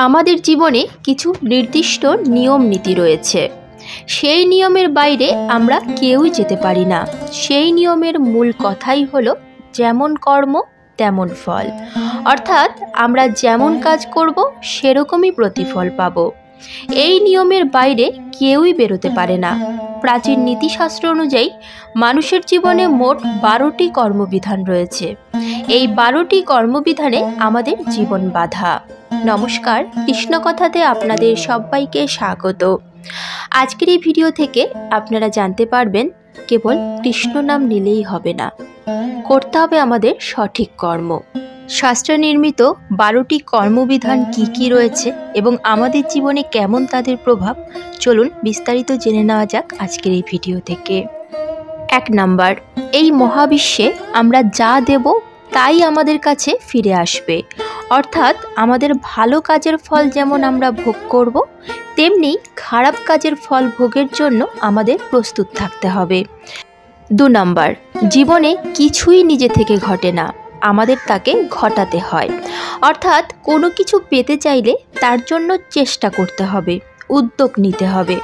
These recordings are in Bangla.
আমাদের জীবনে কিছু নির্দিষ্ট নিয়ম নীতি রয়েছে। সেই নিয়মের বাইরে আমরা কেউই যেতে পারি না। সেই নিয়মের মূল কথাই হলো যেমন কর্ম তেমন ফল, অর্থাৎ আমরা যেমন কাজ করব সেরকমই প্রতিফল পাব। এই নিয়মের বাইরে কেউই বেরোতে পারে না। প্রাচীন নীতিশাস্ত্র অনুযায়ী মানুষের জীবনে মোট 12টি কর্মবিধান রয়েছে। এই 12টি কর্মবিধানে আমাদের জীবন বাঁধা। নমস্কার, কৃষ্ণকথাতে আপনাদের সবাইকে স্বাগত। আজকের এই ভিডিও থেকে আপনারা জানতে পারবেন কেবল কৃষ্ণ নাম নিলেই হবে না, করতে হবে আমাদের সঠিক কর্ম। শাস্ত্র নির্মিত 12টি কর্মবিধান কি রয়েছে এবং আমাদের জীবনে কেমন তাদের প্রভাব, চলুন বিস্তারিত জেনে নেওয়া যাক আজকের এই ভিডিও থেকে। 1 নাম্বার, এই মহাবিশ্বে আমরা যা দেব তাই আমাদের কাছে ফিরে আসবে। অর্থাৎ আমাদের ভালো কাজের ফল যেমন আমরা ভোগ করব, তেমনি খারাপ কাজের ফল ভোগের জন্য আমাদের প্রস্তুত থাকতে হবে। 2 নাম্বার, জীবনে কিছুই নিজে থেকে ঘটে না, আমাদের তাকে ঘটাতে হয়। অর্থাৎ কোনো কিছু পেতে চাইলে তার জন্য চেষ্টা করতে হবে, উদ্যোগ নিতে হবে।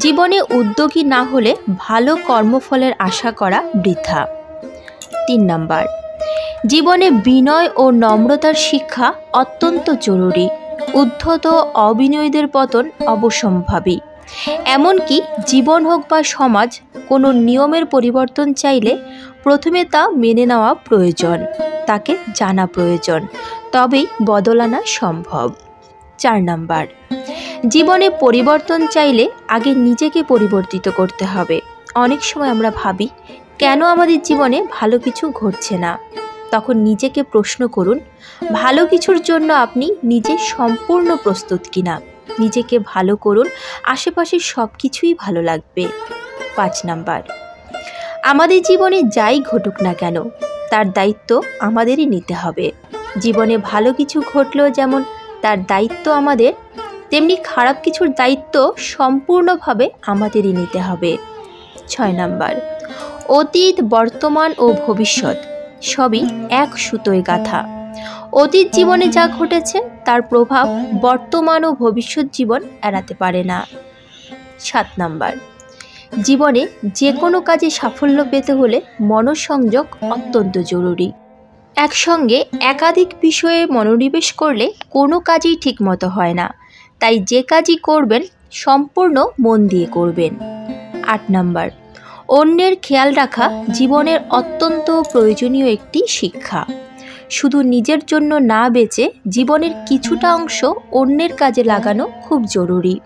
জীবনে উদ্যোগী না হলে ভালো কর্মফলের আশা করা বৃথা। 3 নাম্বার, জীবনে বিনয় ও নম্রতার শিক্ষা অত্যন্ত জরুরি। উদ্ধত অবিনয়ীদের পতন অবশ্যম্ভাবী। এমনকি জীবন হোক বা সমাজ, কোনো নিয়মের পরিবর্তন চাইলে প্রথমে তা মেনে নেওয়া প্রয়োজন, তাকে জানা প্রয়োজন, তবেই বদল আনা সম্ভব। 4 নাম্বার, জীবনে পরিবর্তন চাইলে আগে নিজেকে পরিবর্তিত করতে হবে। অনেক সময় আমরা ভাবি কেন আমাদের জীবনে ভালো কিছু ঘটছে না। তখন নিজেকে প্রশ্ন করুন, ভালো কিছুর জন্য আপনি নিজে সম্পূর্ণ প্রস্তুত কিনা। নিজেকে ভালো করুন, আশেপাশের সব কিছুই ভালো লাগবে। 5 নাম্বার, আমাদের জীবনে যাই ঘটুক না কেন তার দায়িত্ব আমাদেরই নিতে হবে। জীবনে ভালো কিছু ঘটলেও যেমন তার দায়িত্ব আমাদের, তেমনি খারাপ কিছুর দায়িত্ব সম্পূর্ণভাবে আমাদেরই নিতে হবে। 6 নাম্বার, অতীত, বর্তমান ও ভবিষ্যৎ সবই এক সুতোয় গাঁথা। অতীত জীবনে যা ঘটেছে তার প্রভাব বর্তমান ও ভবিষ্যৎ জীবন এড়াতে পারে না। 7 নাম্বার, জীবনে যে কোনো কাজে সাফল্য পেতে হলে মনোসংযোগ অত্যন্ত জরুরি। একসঙ্গে একাধিক বিষয়ে মনোনিবেশ করলে কোনো কাজই ঠিকমতো হয় না। তাই যে কাজই করবেন সম্পূর্ণ মন দিয়ে করবেন। 8 নাম্বার, অন্যের খেয়াল রাখা জীবনের অত্যন্ত প্রয়োজনীয় একটি শিক্ষা। শুধু নিজের জন্য না বেঁচে জীবনের কিছুটা অংশ অন্যের কাজে লাগানো খুব জরুরি।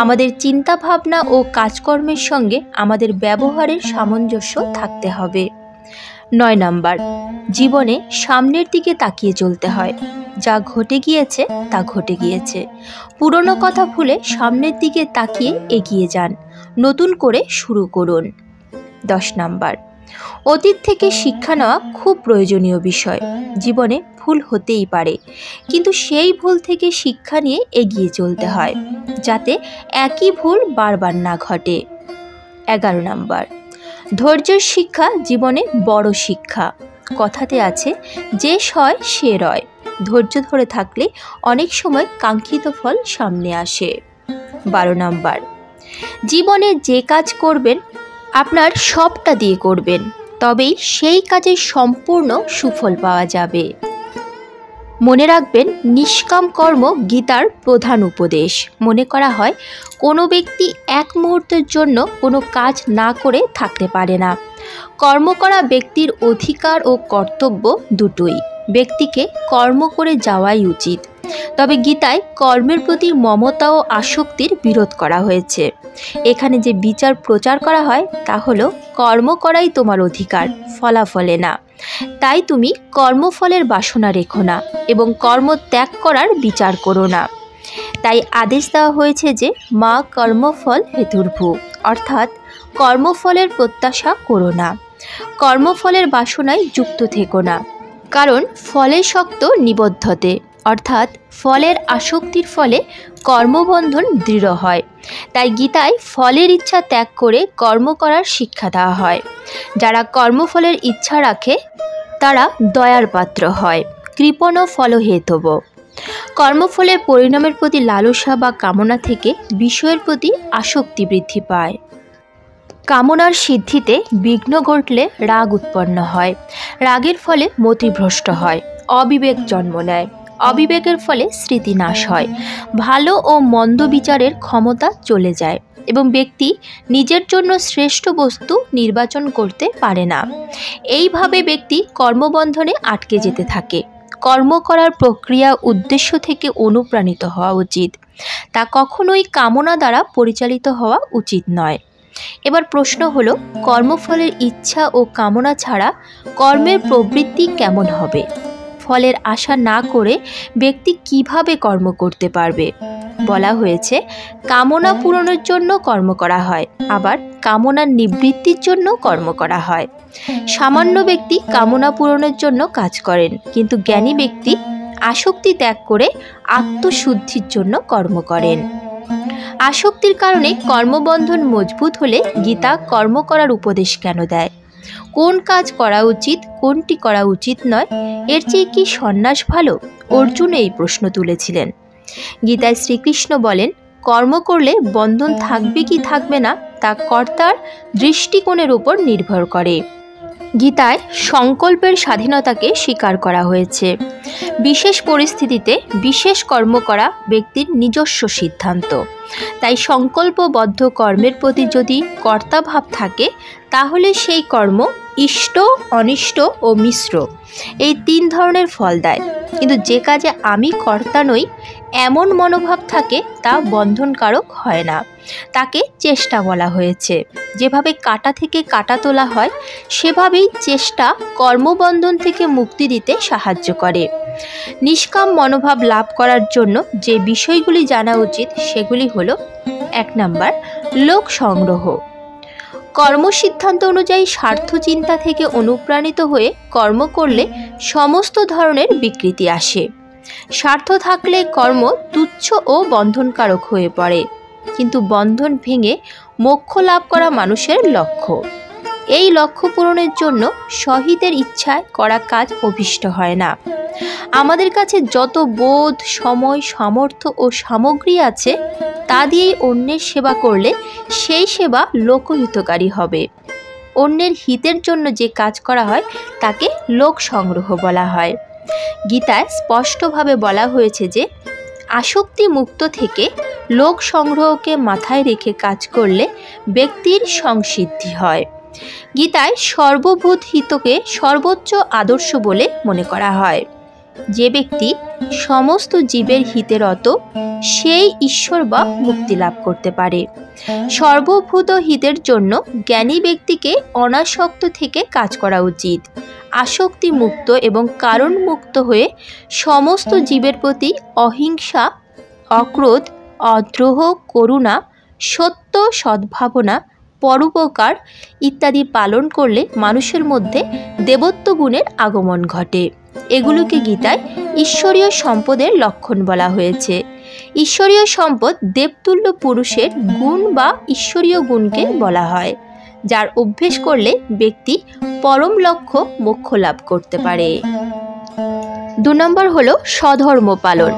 আমাদের চিন্তা ভাবনা ও কাজকর্মের সঙ্গে আমাদের ব্যবহারের সামঞ্জস্য থাকতে হবে। 9 নাম্বার, জীবনে সামনের দিকে তাকিয়ে চলতে হয়। যা ঘটে গিয়েছে তা ঘটে গিয়েছে। পুরনো কথা ভুলে সামনের দিকে তাকিয়ে এগিয়ে যান, নতুন করে শুরু করুন। 10 নাম্বার, অতীত থেকে শিক্ষা নেওয়া খুব প্রয়োজনীয় বিষয়। জীবনে ভুল হতেই পারে, কিন্তু সেই ভুল থেকে শিক্ষা নিয়ে এগিয়ে চলতে হয়, যাতে একই ভুল বারবার না ঘটে। 11 নাম্বার, ধৈর্যের শিক্ষা জীবনে বড় শিক্ষা। কথাতে আছে, যে সয় সে রয়। ধৈর্য ধরে থাকলে অনেক সময় কাঙ্ক্ষিত ফল সামনে আসে। 12 নাম্বার, জীবনে যে কাজ করবেন আপনার সবটা দিয়ে করবেন, তবেই সেই কাজের সম্পূর্ণ সুফল পাওয়া যাবে। মনে রাখবেন, নিষ্কাম কর্ম গীতার প্রধান উপদেশ। মনে করা হয় কোনো ব্যক্তি এক মুহূর্তের জন্য কোনো কাজ না করে থাকতে পারে না। কর্ম করা ব্যক্তির অধিকার ও কর্তব্য দুটোই। ব্যক্তিকে কর্ম করে যাওয়াই উচিত। তবে গীতায় কর্মের প্রতি মমতা ও আসক্তির বিরোধ করা হয়েছে। এখানে যে বিচার প্রচার করা হয় তা হলো কর্ম করাই তোমার অধিকার, ফলাফলে না। তাই তুমি কর্মফলের বাসনা রেখো না এবং কর্ম ত্যাগ করার বিচার করো না। তাই আদেশ দেওয়া হয়েছে যে মা কর্মফল হেতুর্ভু, অর্থাৎ কর্মফলের প্রত্যাশা করো না, কর্মফলের বাসনায় যুক্ত থেকো না। কারণ ফলে শক্ত নিবদ্ধতে, অর্থাৎ ফলের আসক্তির ফলে কর্মবন্ধন দৃঢ় হয়। তাই গীতায় ফলের ইচ্ছা ত্যাগ করে কর্ম করার শিক্ষা দেওয়া হয়। যারা কর্মফলের ইচ্ছা রাখে তারা দয়ার পাত্র হয়, কৃপণ ফলহেতব। কর্মফলের পরিণামের প্রতি লালসা বা কামনা থেকে বিষয়ের প্রতি আসক্তি বৃদ্ধি পায়। কামনার সিদ্ধিতে বিঘ্ন ঘটলে রাগ উৎপন্ন হয়। রাগের ফলে মতিভ্রষ্ট হয়, অবিবেক জন্ম নেয়। অবিবেকের ফলে স্মৃতি নাশ হয়, ভালো ও মন্দ বিচারের ক্ষমতা চলে যায় এবং ব্যক্তি নিজের জন্য শ্রেষ্ঠ বস্তু নির্বাচন করতে পারে না। এইভাবে ব্যক্তি কর্মবন্ধনে আটকে যেতে থাকে। কর্ম করার প্রক্রিয়া উদ্দেশ্য থেকে অনুপ্রাণিত হওয়া উচিত, তা কখনোই কামনা দ্বারা পরিচালিত হওয়া উচিত নয়। এবার প্রশ্ন হলো, কর্মফলের ইচ্ছা ও কামনা ছাড়া কর্মের প্রবৃত্তি কেমন হবে? ফলের আশা না করে ব্যক্তি কিভাবে কর্ম করতে পারবে? বলা হয়েছে, কামনা পূরণের জন্য কর্ম করা হয়, আবার কামনার নিবৃত্তির জন্য কর্ম করা হয়। সামান্য ব্যক্তি কামনা পূরণের জন্য কাজ করেন, কিন্তু জ্ঞানী ব্যক্তি আসক্তি ত্যাগ করে আত্মশুদ্ধির জন্য কর্ম করেন। আসক্তির কারণে কর্মবন্ধন মজবুত হলে গীতা কর্ম করার উপদেশ কেন দেয়? কোন কাজ করা উচিত, কোনটি করা উচিত নয়, এর চেয়ে কি সন্ন্যাস ভালো? অর্জুন এই প্রশ্ন তুলেছিলেন। গীতায় শ্রীকৃষ্ণ বলেন, কর্ম করলে বন্ধন থাকবে কি থাকবে না তা কর্তার দৃষ্টিকোণের উপর নির্ভর করে। গীতায় সংকল্পের স্বাধীনতাকে স্বীকার করা হয়েছে। বিশেষ পরিস্থিতিতে বিশেষ কর্ম করা ব্যক্তির নিজস্ব সিদ্ধান্ত। তাই সংকল্পবদ্ধ কর্মের প্রতি যদি কর্তাভাব থাকে, তাহলে সেই কর্ম ইষ্ট, অনিষ্ট ও মিশ্র এই তিন ধরনের ফল দেয়। কিন্তু যে কাজে আমি কর্তা নই এমন মনোভাব থাকে, তা বন্ধনকারক হয় না। তাকে চেষ্টা বলা হয়েছে। যেভাবে কাঁটা থেকে কাঁটা তোলা হয়, সেভাবেই চেষ্টা কর্মবন্ধন থেকে মুক্তি দিতে সাহায্য করে। নিষ্কাম মনোভাব লাভ করার জন্য যে বিষয়গুলি জানা উচিত সেগুলি হলো: 1 নাম্বার, লোক সংগ্রহ। কর্মসিদ্ধান্ত অনুযায়ী স্বার্থ চিন্তা থেকে অনুপ্রাণিত হয়ে কর্ম করলে সমস্ত ধরনের বিকৃতি আসে। স্বার্থ থাকলে কর্ম তুচ্ছ ও বন্ধনকারক হয়ে পড়ে, কিন্তু বন্ধন ভেঙে মোক্ষ লাভ করা মানুষের লক্ষ্য। এই লক্ষ্য পূরণের জন্য শহীদের ইচ্ছায় করা কাজ অভীষ্ট হয় না। আমাদের কাছে যত বোধ, সময়, সামর্থ্য ও সামগ্রী আছে, তা দিয়েই অন্যের সেবা করলে সেই সেবা লোকহিতকারী হবে। অন্যের হিতের জন্য যে কাজ করা হয় তাকে লোক সংগ্রহ বলা হয়। গীতায় স্পষ্টভাবে বলা হয়েছে যে আসক্তি মুক্ত থেকে লোক সংগ্রহকে মাথায় রেখে কাজ করলে ব্যক্তির সংসিদ্ধি হয়। গীতায় সর্বভূত হিতকে সর্বোচ্চ আদর্শ বলে মনে করা হয়। যে ব্যক্তি সমস্ত জীবের হিতে রত, সেই ঈশ্বর বা মুক্তি লাভ করতে পারে। সর্বভূত হিতের জন্য জ্ঞানী ব্যক্তিকে অনাসক্ত থেকে কাজ করা উচিত। আসক্তি মুক্ত এবং কারণ মুক্ত হয়ে সমস্ত জীবের প্রতি অহিংসা, অক্রোধ, অদ্রোহ, করুণা, সত্য, সদ্ভাবনা, পরোপকার ইত্যাদি পালন করলে মানুষের মধ্যে দেবত্ব গুণের আগমন ঘটে। এগুলোকে গীতায় ঈশ্বরীয় সম্পদের লক্ষণ বলা হয়েছে। ঈশ্বরীয় সম্পদ দেবতুল্য পুরুষের গুণ বা ঈশ্বরীয় গুণকে বলা হয়, যার অভ্যেস করলে ব্যক্তি পরম লক্ষ্য মোক্ষ লাভ করতে পারে। 2 নম্বর হলো স্বধর্ম পালন।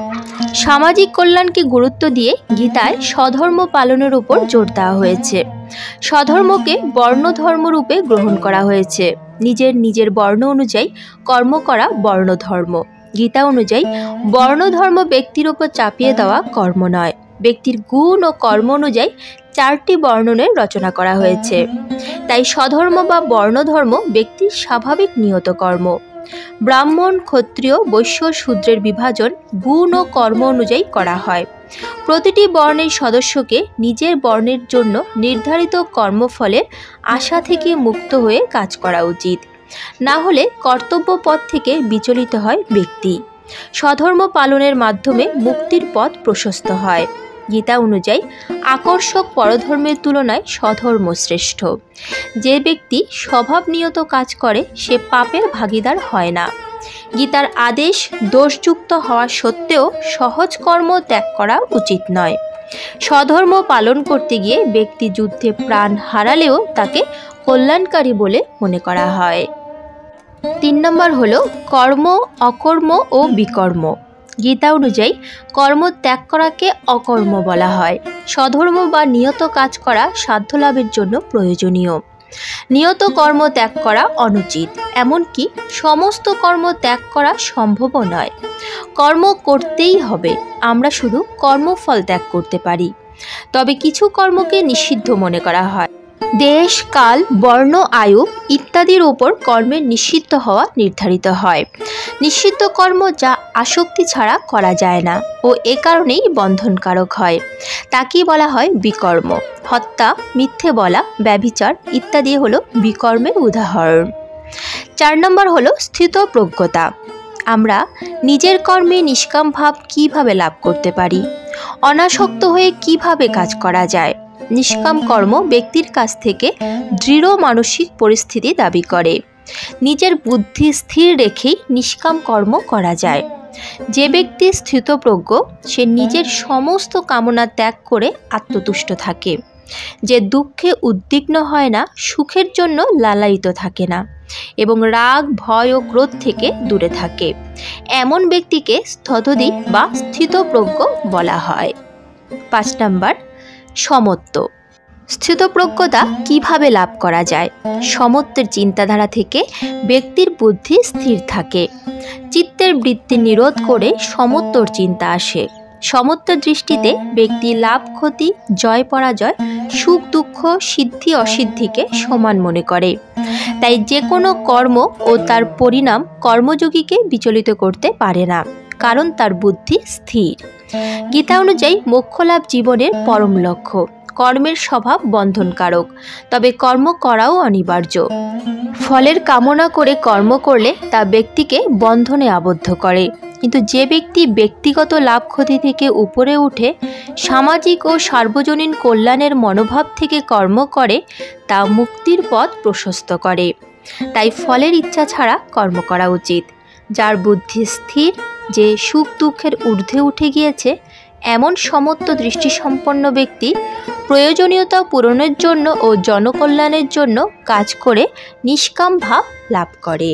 সামাজিক কল্যাণকে গুরুত্ব দিয়ে গীতায় স্বধর্ম পালনের উপর জোর দেওয়া হয়েছে। স্বধর্মকে বর্ণধর্ম রূপে গ্রহণ করা হয়েছে। নিজের বর্ণ অনুযায়ী কর্ম করা বর্ণধর্ম। গীতা অনুযায়ী বর্ণধর্ম ব্যক্তির উপর চাপিয়ে দেওয়া কর্ম নয়। ব্যক্তির গুণ ও কর্ম অনুযায়ী 4টি বর্ণনের রচনা করা হয়েছে। তাই স্বধর্ম বা বর্ণধর্ম ব্যক্তির স্বাভাবিক নিয়ত কর্ম। ব্রাহ্মণ, ক্ষত্রিয়, বৈশ্য, শূদ্রের বিভাজন গুণ ও কর্ম অনুযায়ী করা হয়। প্রতিটি বর্ণের সদস্যকে নিজের বর্ণের জন্য নির্ধারিত কর্মফলের আশা থেকে মুক্ত হয়ে কাজ করা উচিত, না হলে কর্তব্য পথ থেকে বিচলিত হয় ব্যক্তি। স্বধর্ম পালনের মাধ্যমে মুক্তির পথ প্রশস্ত হয়। গীতা অনুযায়ী আকর্ষক পরধর্মের তুলনায় স্বধর্ম শ্রেষ্ঠ। যে ব্যক্তি স্বভাবনিয়ত কাজ করে সে পাপের ভাগীদার হয় না। গীতার আদেশ দোষযুক্ত হওয়া সত্ত্বেও সহজ কর্ম ত্যাগ করা উচিত নয়। স্বধর্ম পালন করতে গিয়ে ব্যক্তি যুদ্ধে প্রাণ হারালেও তাকে কল্যাণকারী বলে মনে করা হয়। 3 নম্বর হলো কর্ম, অকর্ম ও বিকর্ম। গীতা অনুযায়ী কর্ম ত্যাগ করাকে অকর্ম বলা হয়। স্বধর্ম বা নিয়ত কাজ করা সাধ্য লাভের জন্য প্রয়োজনীয়। নিয়ত কর্ম ত্যাগ করা অনুচিত, এমনকি সমস্ত কর্ম ত্যাগ করা সম্ভবও নয়। কর্ম করতেই হবে, আমরা শুধু কর্মফল ত্যাগ করতে পারি। তবে কিছু কর্মকে নিষিদ্ধ মনে করা হয়। দেশ, কাল, বর্ণ, আয়ু ইত্যাদির ওপর কর্মের নিষিদ্ধ হওয়া নির্ধারিত হয়। নিষিদ্ধ কর্ম যা আসক্তি ছাড়া করা যায় না ও এ কারণেই বন্ধনকারক হয়, তাকেই বলা হয় বিকর্ম। হত্যা, মিথ্যে বলা, ব্যভিচার ইত্যাদি হলো বিকর্মের উদাহরণ। 4 নম্বর হলো স্থিতপ্রজ্ঞতা। আমরা নিজের কর্মে নিষ্কাম ভাব কীভাবে লাভ করতে পারি? অনাসক্ত হয়ে কিভাবে কাজ করা যায়? নিষ্কাম কর্ম ব্যক্তির কাছ থেকে দৃঢ় মানসিক পরিস্থিতি দাবি করে। নিজের বুদ্ধি স্থির রেখেই নিষ্কাম কর্ম করা যায়। যে ব্যক্তি স্থিতপ্রজ্ঞ সে নিজের সমস্ত কামনা ত্যাগ করে আত্মতুষ্ট থাকে। যে দুঃখে উদ্বিগ্ন হয় না, সুখের জন্য লালায়িত থাকে না এবং রাগ, ভয় ও ক্রোধ থেকে দূরে থাকে, এমন ব্যক্তিকে স্থতধী বা স্থিতপ্রজ্ঞ বলা হয়। 5 নম্বর সমত্ব। স্থিতপ্রজ্ঞতা কিভাবে লাভ করা যায়? সমত্বের চিন্তাধারা থেকে ব্যক্তির বুদ্ধি স্থির থাকে। চিত্তের বৃত্তি নিরোধ করে সমত্বর চিন্তা আসে। সমত্বের দৃষ্টিতে ব্যক্তি লাভ ক্ষতি, জয় পরাজয়, সুখ দুঃখ, সিদ্ধি অসিদ্ধিকে সমান মনে করে। তাই যে কোনো কর্ম ও তার পরিণাম কর্মযোগীকে বিচলিত করতে পারে না, কারণ তার বুদ্ধি স্থির। গীতা অনুযায়ী মোক্ষলাভ জীবনের পরম লক্ষ্য। কর্মের স্বভাব বন্ধনকারক, তবে কর্ম করাও অনিবার্য। ফলের কামনা করে কর্ম করলে তা ব্যক্তিকে বন্ধনে আবদ্ধ করে। কিন্তু যে ব্যক্তি ব্যক্তিগত লাভ ক্ষতি থেকে উপরে উঠে সামাজিক ও সার্বজনীন কল্যাণের মনোভাব থেকে কর্ম করে তা মুক্তির পথ প্রশস্ত করে। তাই ফলের ইচ্ছা ছাড়া কর্ম করা উচিত। যার বুদ্ধি স্থির, যে সুখ দুঃখের ঊর্ধ্বে উঠে গিয়েছে, এমন সমত্ব দৃষ্টিসম্পন্ন ব্যক্তি প্রয়োজনীয়তা পূরণের জন্য ও জনকল্যাণের জন্য কাজ করে নিষ্কাম ভাব লাভ করে।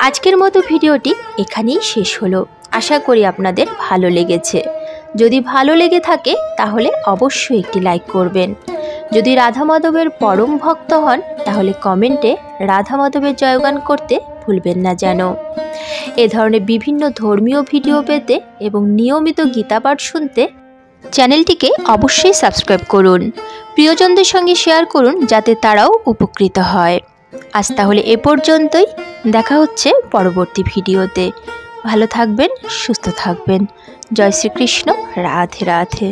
আজকের মতো ভিডিওটি এখানেই শেষ হলো। আশা করি আপনাদের ভালো লেগেছে। যদি ভালো লেগে থাকে তাহলে অবশ্যই একটি লাইক করবেন। যদি রাধা মাধবের পরম ভক্ত হন তাহলে কমেন্টে রাধা মাধবের জয়গান করতে ভুলবেন না যেন। এ ধরনের বিভিন্ন ধর্মীয় ভিডিও পেতে এবং নিয়মিত গীতাপাঠ শুনতে চ্যানেলটিকে অবশ্যই সাবস্ক্রাইব করুন। প্রিয়জনদের সঙ্গে শেয়ার করুন যাতে তারাও উপকৃত হয়। আজ তাহলে এ পর্যন্তই, দেখা হচ্ছে পরবর্তী ভিডিওতে। ভালো থাকবেন, সুস্থ থাকবেন। জয় শ্রীকৃষ্ণ। রাধে রাধে।